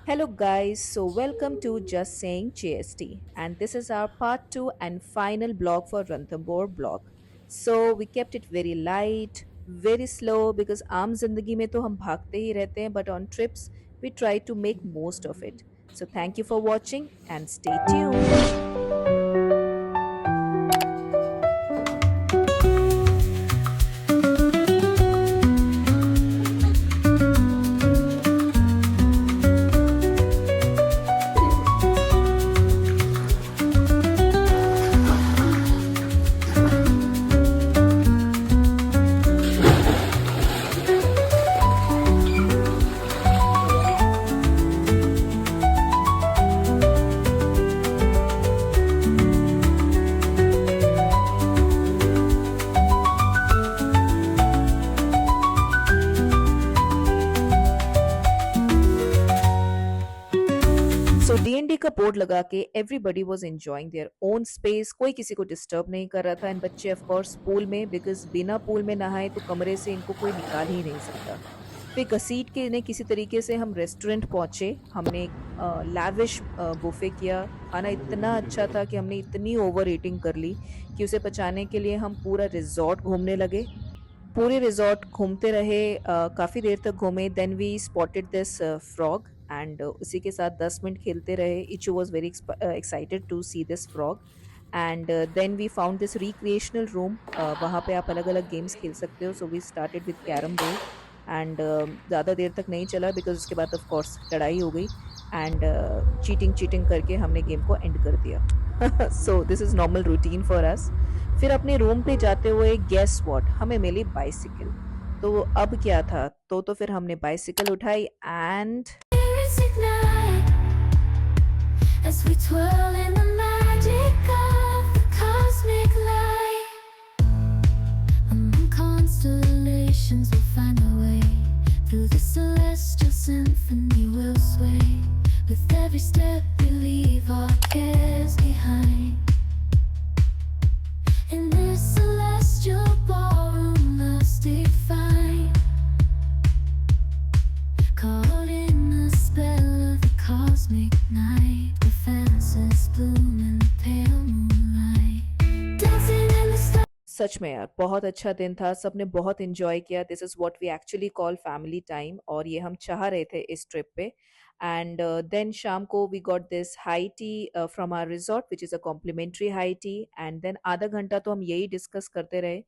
Hello, guys. So, welcome to Just Saying GST, and this is our part two and final blog for Ranthambore blog. So, we kept it very light, very slow because आम जिंदगी में तो हम भागते ही रहते हैं, but on trips we try to make most of it. So, thank you for watching and stay tuned. So DND का board लगा के everybody was enjoying their own space, कोई किसी को डिस्टर्ब नहीं कर रहा था। एंड बच्चे ऑफ कोर्स पूल में, बिकॉज बिना पूल में नहाए तो कमरे से इनको कोई निकाल ही नहीं सकता। फिर घसीट के इन्हें किसी तरीके से हम रेस्टोरेंट पहुंचे। हमने लैविश बुफे किया। खाना इतना अच्छा था कि हमने इतनी ओवर ईटिंग कर ली कि उसे पचाने के लिए हम पूरा रिजॉर्ट घूमने लगे। पूरे रिजॉर्ट घूमते रहे, काफ़ी देर तक घूमे। Then we spotted this frog and उसी के साथ 10 मिनट खेलते रहे। Ichu was very excited to see this frog. And then we found this recreational room. वहाँ पे आप अलग अलग गेम्स खेल सकते हो। So we started with carrom board and ज़्यादा देर तक नहीं चला बिकॉज उसके बाद ऑफ कोर्स लड़ाई हो गई एंड चीटिंग चीटिंग करके हमने गेम को एंड कर दिया। So this is normal routine for us. फिर अपने रूम पे जाते हुए गेस व्हाट, हमें मिली बाइसिकल। तो अब क्या था, तो फिर हमने बाइसिकल उठाई and as we twirl in the magic of the cosmic light. Among constellations we'll find our way. Through the celestial symphony we'll sway. With every step we leave our cares behind. In this celestial ballroom love's defined. Caught in the spell of the cosmic night. The fences bloom in the pale moonlight. Dancing in the stars. सच में यार बहुत अच्छा दिन था। सबने बहुत enjoy किया। This is what we actually call family time, और ये हम चाह रहे थे इस ट्रिप पे। एंड देन शाम को we got this high tea from our resort which is a complimentary high tea. And then आधा घंटा तो हम यही डिस्कस करते रहे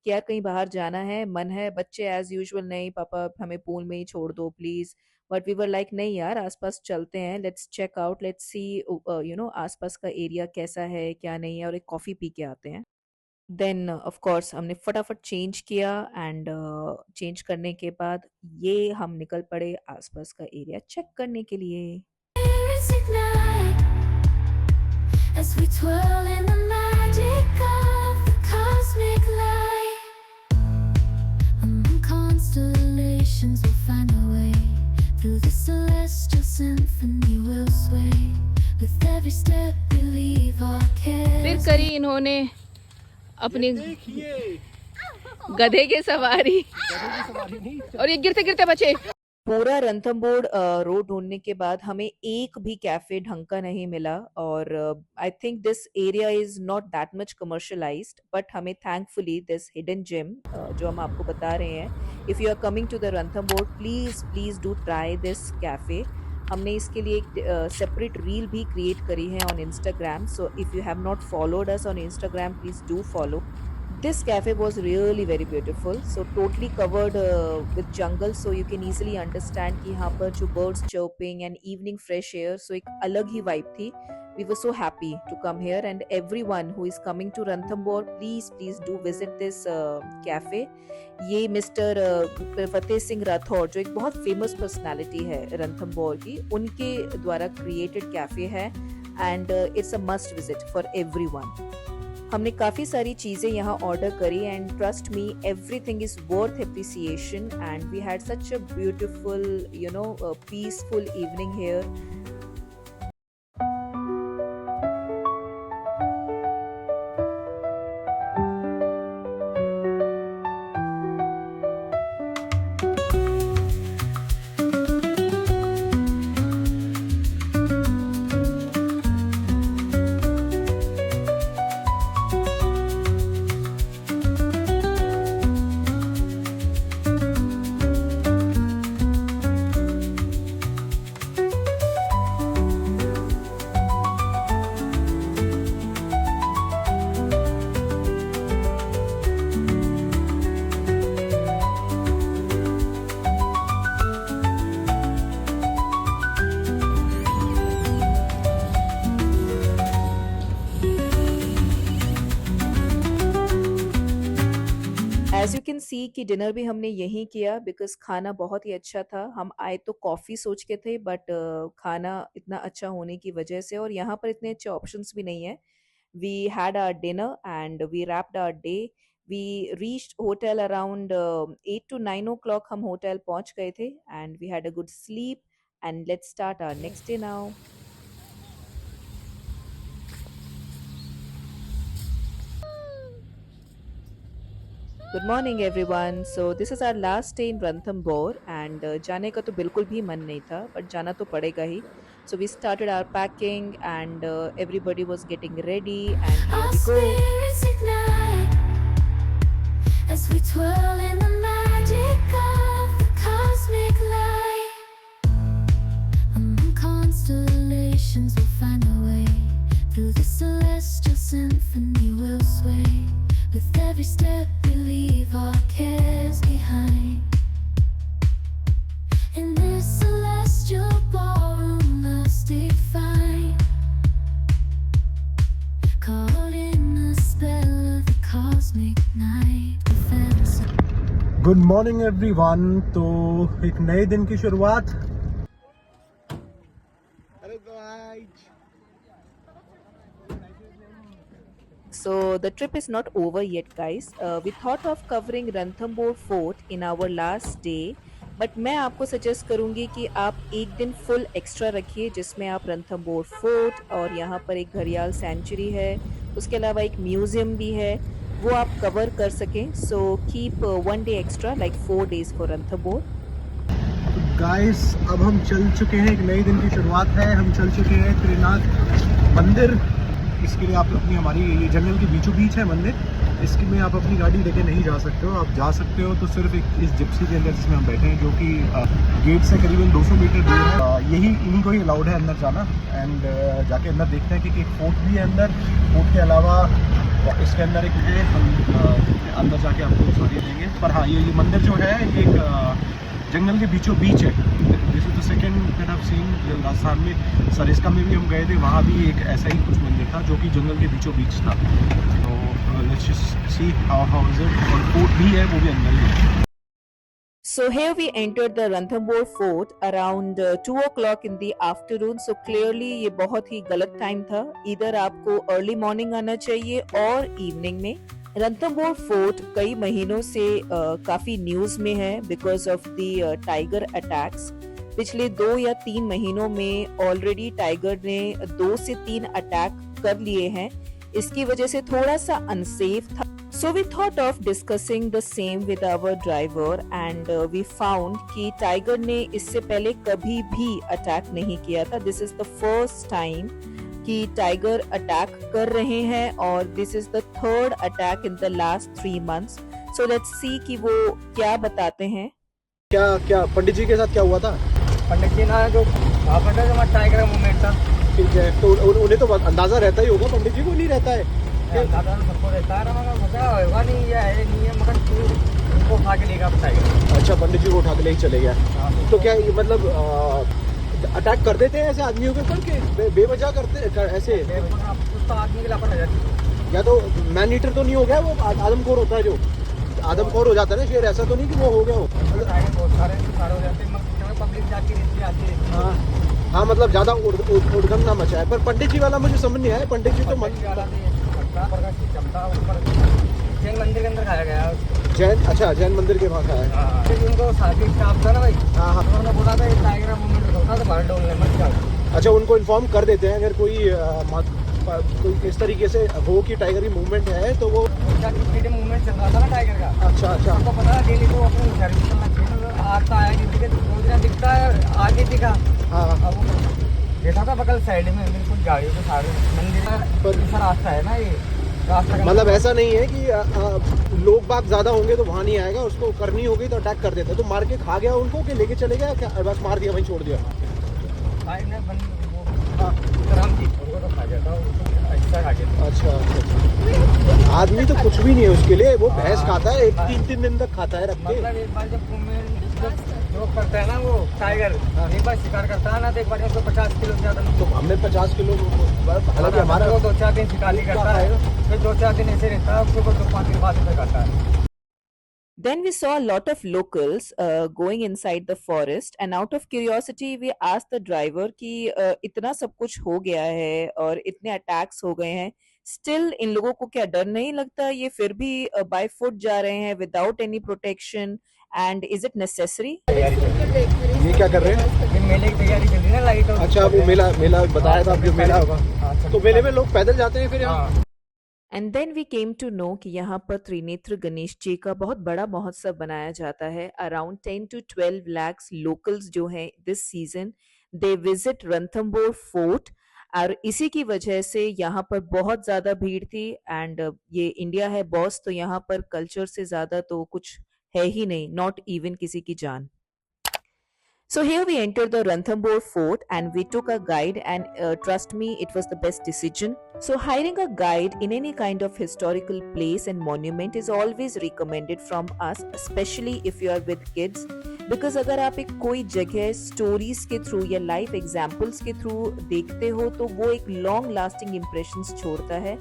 कि यार कहीं बाहर जाना है, मन है। बच्चे एज यूजुअल, नहीं पापा हमें पूल में ही छोड़ दो please. But we were like नहीं यार, आसपास चलते हैं, let's check out, let's see आसपास का एरिया कैसा है क्या नहीं है, और एक कॉफ़ी पी के आते हैं। देन ऑफ कोर्स हमने फटाफट चेंज किया एंड चेंज करने के बाद ये हम निकल पड़े आसपास का एरिया चेक करने के लिए। As we twirl in the magic of the cosmic light. Among constellations we'll find our way. Through the celestial symphony we'll sway. With every step we leave our cares. फिर करी इन्होंने अपनी गधे के सवारी और ये गिरते गिरते बचे। पूरा रणथंभौर रोड ढूंढने के बाद हमें एक भी कैफे ढंग का नहीं मिला। और I think this area is not that much commercialized, but हमें थैंकफुली दिस हिडन जिम जो हम आपको बता रहे हैं, if you are coming to the Ranthambore please please do try this cafe. हमने इसके लिए एक सेपरेट रील भी क्रिएट करी है on Instagram, so if you have not followed us on Instagram please do follow. This cafe was really very beautiful, so totally covered with jungle, so you can easily understand कि यहाँ पर जो birds chirping and evening fresh air, so एक अलग ही vibe थी। We were so happy to come here, and everyone who is coming to Ranthambore, please do visit this cafe. ये mister Fateh Singh Rathore जो एक बहुत फेमस पर्सनालिटी है रणथंभौर की, उनके द्वारा क्रिएटेड कैफे है and it's a must visit for everyone. हमने काफ़ी सारी चीज़ें यहाँ ऑर्डर करी and trust me everything is worth appreciation and we had such a beautiful peaceful evening here. See कि डिनर भी हमने यहीं किया बिकॉज़ खाना बहुत ही अच्छा था। हम आए तो कॉफ़ी सोच के थे बट खाना इतना अच्छा होने की वजह से और यहाँ पर इतने अच्छे ऑप्शंस भी नहीं हैं। We had our dinner and we wrapped our day. We reached hotel around 8 to 9 o'clock हम होटल पहुंच गए थे and we had a good sleep and let's start our next day now. Good morning everyone. So this is our last day in Ranthambore and जाने का तो बिल्कुल भी मन नहीं था but जाना तो पड़ेगा ही. So we started our packing and everybody was getting ready and here Our we go. spirits ignite as we twirl in the magic of the cosmic light. Among constellations, we'll find our way through the celestial symphony. We'll sway with every step. We leave our cares behind. In this celestial ballroom, love's defined. Caught in the spell of the cosmic night. The fantasy. Good morning everyone. तो एक नए दिन की शुरुआत। Hello guys. So the trip is not over yet, guys. We thought of covering Ranthambore Fort in our last day, but मैं आपको suggest करूंगी कि आप एक दिन फुल एक्स्ट्रा रखिए जिसमें आप रणथंबोर फोर्ट और यहाँ पर एक घड़ियाल सेंचुरी है, उसके अलावा एक म्यूजियम भी है, वो आप कवर कर सकें. So keep 1 day extra like 4 days for Ranthambore. Guys अब हम चल चुके हैं, एक नए दिन की शुरुआत है। हम चल चुके हैं त्रिनाथ मंदिर। इसके लिए आप अपनी हमारी ये जंगल के बीचों बीच है मंदिर। इसके में आप अपनी गाड़ी लेके नहीं जा सकते हो। आप जा सकते हो तो सिर्फ एक इस जिप्सी के अंदर जिसमें हम बैठे हैं, जो कि गेट से करीबन 200 मीटर दूर है। यही इन्हीं को ही अलाउड है अंदर जाना। एंड जाके अंदर देखते हैं कि एक फोर्ट भी है अंदर। फोर्ट के अलावा इसके अंदर एक है, हम अंदर जाके आपको सारी देंगे। पर हाँ, ये मंदिर जो है ये एक जंगल के बीचों बीच है। This is the second that I have seen. Rajasthan में सरिस्का में भी हम गए थे, वहाँ भी एक ऐसा ही कुछ मंदिर था जो कि जंगल के बीचों बीच था। तो let's just see how is it. और फोर्ट भी है, वो भी अंदर ही है। So here we entered the Ranthambore Fort around 2 o'clock in the afternoon. So clearly ये बहुत ही गलत टाइम था. इधर आपको अर्ली मॉर्निंग आना चाहिए और इवनिंग में. रणथंबोर फोर्ट कई महीनों से काफी न्यूज में है because of the tiger attacks. पिछले 2 या 3 महीनों में ऑलरेडी टाइगर ने 2 से 3 अटैक कर लिए हैं. इसकी वजह से थोड़ा सा अनसेफ था. So we thought of discussing the same with our driver and we found कि टाइगर ने इससे पहले कभी भी अटैक नहीं किया था. This is the first time कि टाइगर अटैक कर रहे हैं और this is the third attack in the last 3 months. So let's see कि वो क्या बताते हैं. क्या पंडित जी के साथ क्या हुआ था? पंडित जी ना जो वहाँ पर जो टाइगर का मूवमेंट था। ठीक है, तो उन्हें तो अंदाजा रहता ही होगा, पंडित जी को नहीं रहता है? दादा सबको रहता है, मगर मजा होगा नहीं, ये है नहीं है, मगर तू उनको उठा के लेगा टाइगर। अच्छा, पंडित जी को उठा के ले ही चले गया। तो क्या ये मतलब अटैक कर देते हैं ऐसे आदमियों के ऊपर कि बेवजह करते ऐसे? कुछ तो आदमी की लापरवाही हो जाती है। या तो मैन ईटर तो नहीं हो गया वो, आदमखोर होता है जो आदमखोर हो जाता है ना शेर, ऐसा तो नहीं कि वो हो गया हो? टाइगर बहुत सारे हो जाते हैं, मगर पब्लिक जाती रहती आती रहती। हाँ मतलब ज्यादा उड़गम ना मचा है। पर पंडित जी वाला मुझे समझ नहीं आया। पंडित जी तो जैन मंदिर के अंदर खाया गया। जैन, अच्छा जैन मंदिर के वहाँ खाया है। उनको साथी स्टाफ था ना भाई, हाँ हाँ, उन्होंने बोला था टाइगर का मूवमेंट होता तो बाहर डोलने मत जाओ। अच्छा उनको इन्फॉर्म कर देते हैं अगर कोई इस तरीके से हो कि टाइगर की मूवमेंट है तो वो मूवमेंट चल रहा था ना टाइगर का। अच्छा अच्छा, आपको पता है डेली को अपनी सर्विस करना चाहिए। आता है किसी के रोज दिखता है, आगे दिखा। हाँ अब वो देखा था बगल साइड में बिल्कुल गाड़ियों के सारे मंदिर पर का रास्ता है ना, ये रास्ता का मतलब ऐसा नहीं है कि लोग बाग ज्यादा होंगे तो वहाँ नहीं आएगा, उसको करनी होगी तो अटैक कर देता है। तो मार के खा गया उनको कि लेके चले गया क्या? बस मार दिया वहीं छोड़ दिया? भाई ने हाँ राम जी उनको तो खा गया था, अच्छा खा गया। अच्छा, आदमी तो कुछ भी नहीं है उसके लिए, वो भैंस खाता है, 3-3 दिन तक खाता है रख के। मतलब एक बार जब जो करता है ना वो टाइगर, एक बार शिकार करता है ना तो एक बार उसको 50 किलो से ज्यादा। तो हमने 50 किलो, हालांकि हमारा 2-4 दिन शिकारी करता है, फिर 2-4 दिन ऐसे रहता है, उसके ऊपर 2-5 दिन बाद खाता है। Then we saw a lot of locals going inside the forest, and out of curiosity we asked the driver कि इतना सब कुछ हो गया है और इतने अटैक्स हो गए हैं, स्टिल इन लोगों को क्या डर नहीं लगता, ये फिर भी बाय फुट जा रहे हैं without any protection, and is it necessary? ये क्या कर रहे हैं? ये मेले की तैयारी चल रही है ना, लाइट और अच्छा, वो मेला मेला बताया था, अब जो मेला होगा हाँ, तो मेले में लोग पैदल जाते हैं फिर यहाँ? हाँ। And then we came to know कि यहाँ पर त्रिनेत्र गणेश जी का बहुत बड़ा महोत्सव बनाया जाता है। अराउंड 10 to 12 lakhs लोकल्स जो हैं this season they visit Ranthambore fort, और इसी की वजह से यहाँ पर बहुत ज़्यादा भीड़ थी। एंड ये इंडिया है बॉस, तो यहाँ पर कल्चर से ज़्यादा तो कुछ है ही नहीं, नॉट इवन किसी की जान। So here we entered the Ranthambore fort and we took a guide, and trust me, it was the best decision. So hiring a guide in any kind of historical place and monument is always recommended from us, especially if you are with kids. Because अगर आप एक कोई जगह stories के through या life examples के through देखते हो तो वो एक लॉन्ग लास्टिंग इम्प्रेशंस छोड़ता है।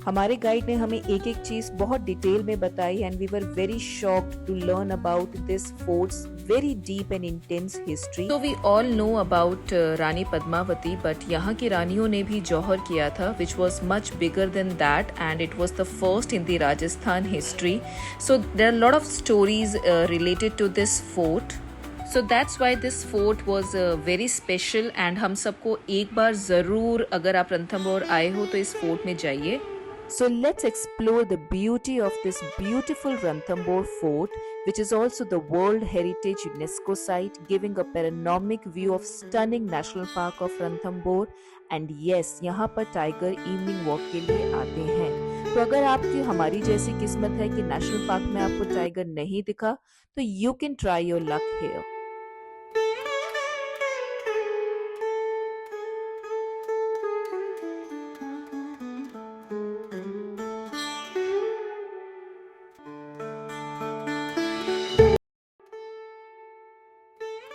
हमारे गाइड ने हमें एक एक चीज बहुत डिटेल में बताई, and we were very shocked to learn about this forts very deep and intense history. तो we all know about Rani Padmavati, but यहाँ की रानियों ने भी जौहर किया था, which was much bigger than that, and it was the first in the Rajasthan history. So there are lot of stories related to this fort. So that's why this fort was very special, and हम सबको एक बार ज़रूर, अगर आप रणथंबोर आए हो तो इस फोर्ट में जाइए। So let's explore the beauty of this beautiful Ranthambore fort, which is also the World Heritage UNESCO site, giving a panoramic view of stunning National Park of Ranthambore. And yes, यहाँ पर tiger evening walk के लिए आते हैं। तो अगर आपकी हमारी जैसी किस्मत है कि नेशनल पार्क में आपको टाइगर नहीं दिखा, तो you can try your luck here.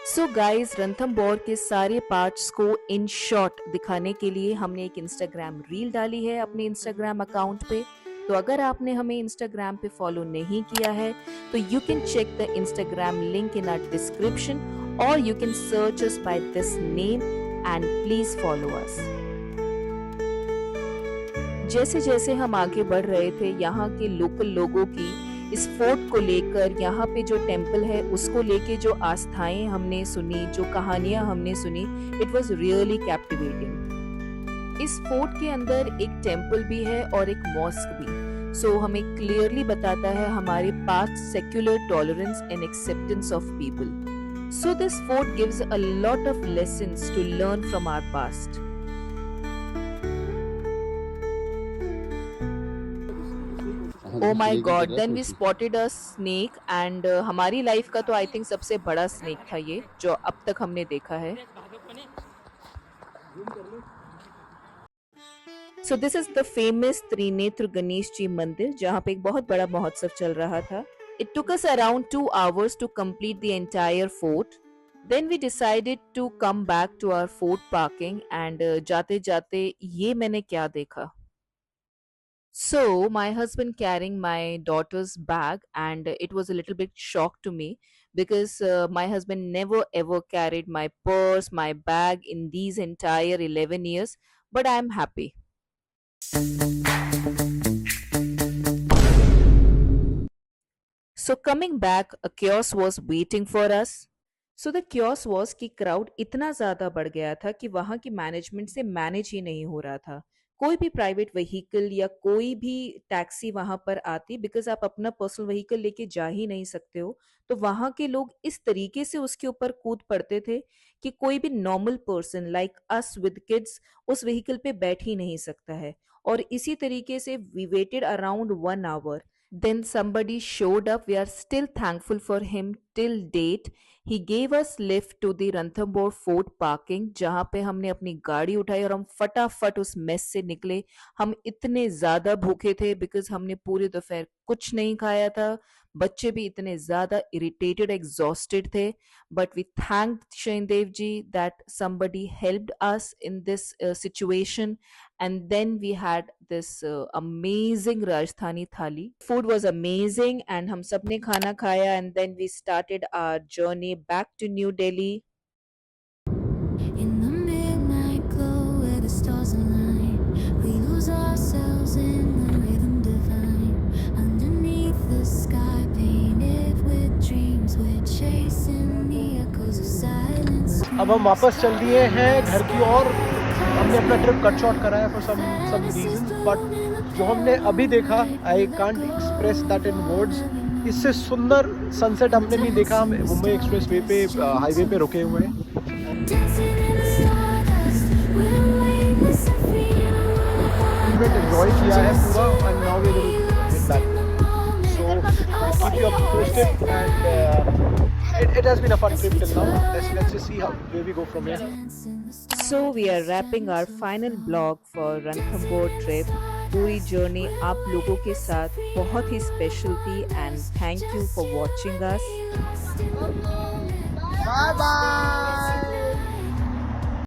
So guys, Ranthambore के सारे पार्ट्स को इन शॉर्ट दिखाने के लिए हमने एक इंस्टाग्राम रील डाली है अपने इंस्टाग्राम अकाउंट पे। तो अगर आपने हमें इंस्टाग्राम पे फॉलो नहीं किया है तो you can check the Instagram link in our description, और you can search us by this name and please follow us. जैसे जैसे हम आगे बढ़ रहे थे, यहाँ के लोकल लोगों की इस फोर्ट को लेकर, यहाँ पे जो टेम्पल है उसको लेके जो आस्थाएं हमने सुनी, जो कहानियां हमने सुनी, इट वॉज रियली कैप्टिवेटिंग। इस फोर्ट के अंदर एक टेम्पल भी है और एक मॉस्क भी। सो हमें क्लियरली बताता है हमारे past secular tolerance and acceptance of people. So this fort gives a lot of lessons to learn from our past. Oh my God! Then we spotted a snake, and हमारी life का तो I think सबसे बड़ा snake था ये जो अब तक हमने देखा है। So this is the famous Trinetra Ganesh ji मंदिर, जहाँ पे एक बहुत बड़ा महोत्सव चल रहा था। It took us around 2 hours to complete the entire fort. Then we decided to come back to our fort parking, and जाते जाते ये मैंने क्या देखा। So, my husband carrying my daughter's bag, and it was a little bit shock to me because my husband never ever carried my purse, my bag in these entire 11 years. But I am happy. So, coming back, a chaos was waiting for us. So the chaos was कि crowd इतना ज़्यादा बढ़ गया था कि वहाँ की management से मैनेज ही नहीं हो रहा था। कोई भी प्राइवेट व्हीकल या कोई भी टैक्सी वहां पर आती, बिकॉज आप अपना पर्सनल व्हीकल लेके जा ही नहीं सकते हो, तो वहां के लोग इस तरीके से उसके ऊपर कूद पड़ते थे कि कोई भी normal person like us with kids उस व्हीकल पे बैठ ही नहीं सकता है। और इसी तरीके से we waited around 1 hour. Then somebody showed up. We are still thankful for him till date. He gave us lift to the Ranthambore fort parking, जहां पे हमने अपनी गाड़ी उठाई और हम फटाफट उस मेस से निकले। हम इतने ज्यादा भूखे थे बिकॉज हमने पूरे दोपहर कुछ नहीं खाया था। बच्चे भी इतने ज्यादा इरिटेटेड एग्जॉस्टेड थे, but we thank Shaindev ji that somebody helped us in this situation, and then we had this amazing Rajasthani thali. Food was amazing and हम सब ने खाना खाया, and then we started our journey back to New Delhi. In the midnight glow where the stars align, we lose ourselves in the rhythm divine. Underneath the sky painted with dreams, we're chasing the echoes of silence. अब हम वापस चल दिए हैं घर की ओर। हमने अपना ट्रिप कट शॉर्ट कराया फॉर सम रीजन, बट जो हमने अभी देखा, I can't express that in words. इससे सुंदर सनसेट हमने नहीं देखा। हम मुंबई एक्सप्रेस वे पे हाईवे पे रुके हुए हैं। Dancing in the stardust, we're weightless and free. Enjoy किया है पूरा, and now we will get back. So keep you posted, and it has been a fun trip till now. Let's just see where we go from here. So we are wrapping our final vlog for Ranthambore trip. पूरी journey आप लोगों के साथ बहुत ही special थी, and thank you for watching us. Bye bye.